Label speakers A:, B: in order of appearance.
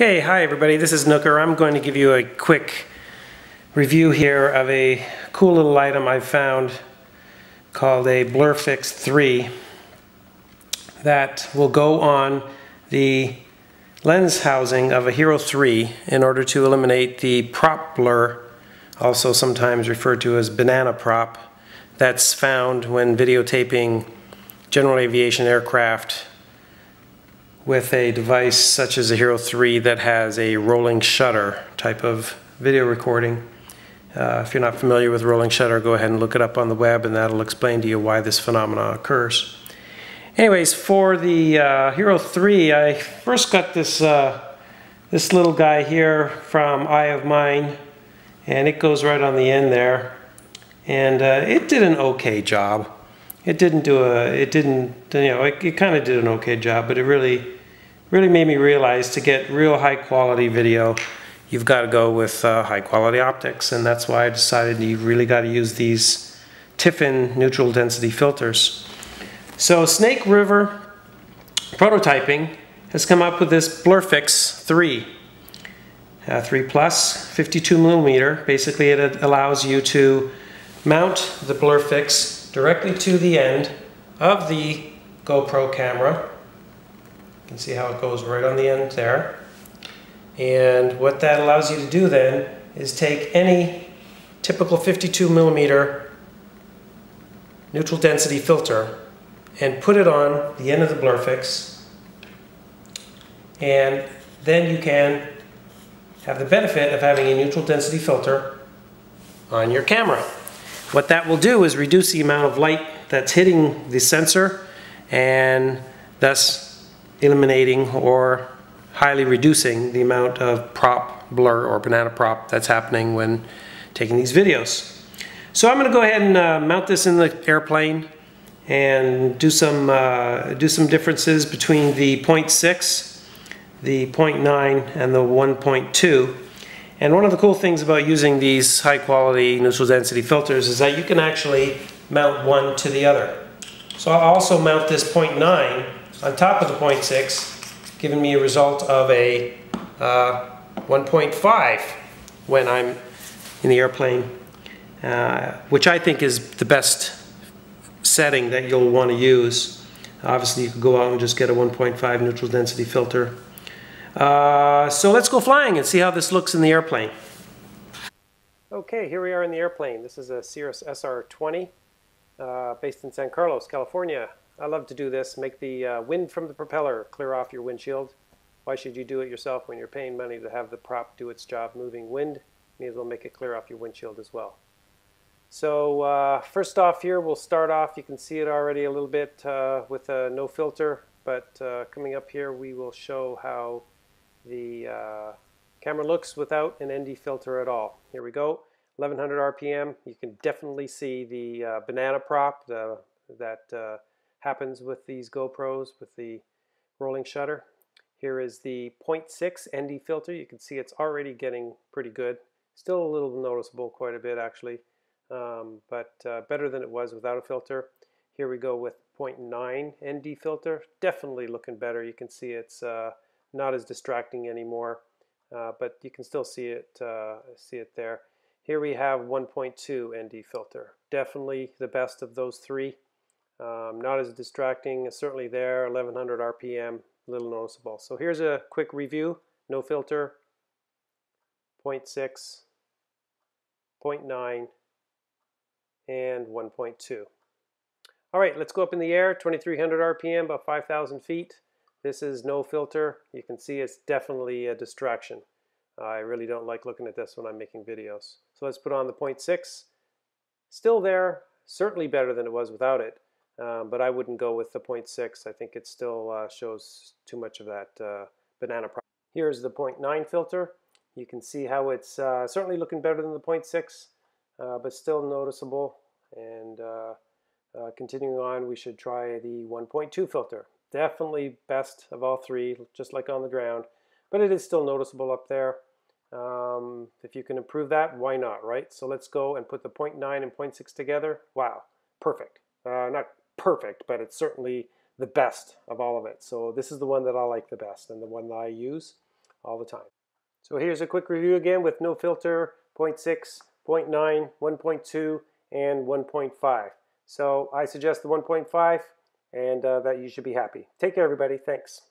A: Okay, hi everybody, this is Nooker. I'm going to give you a quick review here of a cool little item I found called a BlurFix 3 that will go on the lens housing of a Hero 3 in order to eliminate the propeller, also sometimes referred to as banana prop, that's found when videotaping general aviation aircraft with a device such as a Hero 3 that has a rolling shutter type of video recording. If you're not familiar with rolling shutter, go ahead and look it up on the web and that'll explain to you why this phenomenon occurs. Anyways, for the Hero 3, I first got this, this little guy here from Eye of Mine, and it goes right on the end there. And it did an okay job. It didn't do it kind of did an okay job, but it really made me realize to get real high quality video, you've got to go with high quality optics, and that's why I decided you really got to use these Tiffen Neutral Density Filters. So Snake River Prototyping has come up with this BlurFix 3. 3 Plus, 52 millimeter. Basically it allows you to mount the BlurFix directly to the end of the GoPro camera. You can see how it goes right on the end there. And what that allows you to do then is take any typical 52 millimeter neutral density filter and put it on the end of the BlurFix, and then you can have the benefit of having a neutral density filter on your camera. What that will do is reduce the amount of light that's hitting the sensor and thus eliminating or highly reducing the amount of prop, blur, or banana prop that's happening when taking these videos. So I'm going to go ahead and mount this in the airplane and do some differences between the 0.6, the 0.9, and the 1.2. And one of the cool things about using these high quality neutral density filters is that you can actually mount one to the other. So I'll also mount this 0.9 on top of the 0.6, giving me a result of a 1.5 when I'm in the airplane, which I think is the best setting that you'll want to use. Obviously you could go out and just get a 1.5 neutral density filter. So let's go flying and see how this looks in the airplane. Okay, here we are in the airplane. This is a Cirrus SR20 based in San Carlos, California. I love to do this, make the wind from the propeller clear off your windshield. Why should you do it yourself when you're paying money to have the prop do its job moving wind? May as well make it clear off your windshield as well. So first off here, we'll start off, you can see it already a little bit with a no filter, but coming up here we will show how the camera looks without an ND filter at all. Here we go, 1100 RPM. You can definitely see the banana prop that happens with these GoPros with the rolling shutter. Here is the 0.6 ND filter. You can see it's already getting pretty good. Still a little noticeable, quite a bit actually, but better than it was without a filter. Here we go with 0.9 ND filter. Definitely looking better. You can see it's not as distracting anymore, but you can still see it there. Here we have 1.2 ND filter. Definitely the best of those three. Not as distracting, certainly there, 1100 RPM, a little noticeable. So here's a quick review. No filter, 0.6, 0.9, and 1.2. All right, let's go up in the air, 2300 RPM, about 5,000 feet. This is no filter. You can see it's definitely a distraction. I really don't like looking at this when I'm making videos. So let's put on the 0.6. Still there, certainly better than it was without it, but I wouldn't go with the 0.6. I think it still shows too much of that banana prop. Here's the 0.9 filter. You can see how it's certainly looking better than the 0.6, but still noticeable. And continuing on, we should try the 1.2 filter. Definitely best of all three, just like on the ground, but it is still noticeable up there. If you can improve that, why not, right? So let's go and put the 0.9 and 0.6 together. Wow, perfect. Not perfect, but it's certainly the best of all of it. So this is the one that I like the best and the one that I use. all the time. So here's a quick review again with no filter, 0.6, 0.9, 1.2, and 1.5. So I suggest the 1.5, and that you should be happy. Take care, everybody. Thanks.